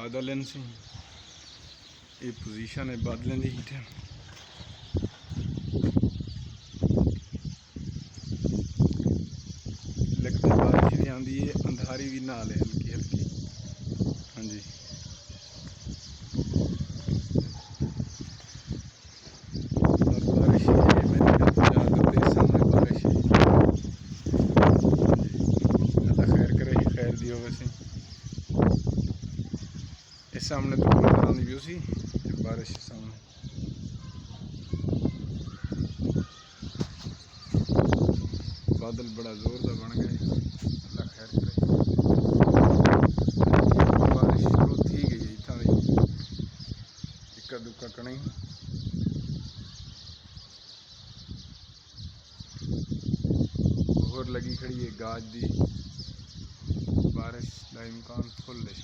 बादल हैं सी ये पोजीशन है बादलों की हीट लगता बारिश भी आती है अंधारी भी नाल है हल्की हल्की। हाँ जी बारिश है मेरे ज़्यादातर सामने बारिश है। अल्लाह खैर करे खैर दी हो वैसे इस सामने तो नजर आती भी उसी बारिश सामने बादल बड़ा जोर का बन गए। अल्लाह खैर करे बारिश शुरू थी गई इतना इक्का दुक्का कणी और लगी खड़ी है गाज दी बारिश का इम्कान फुल है।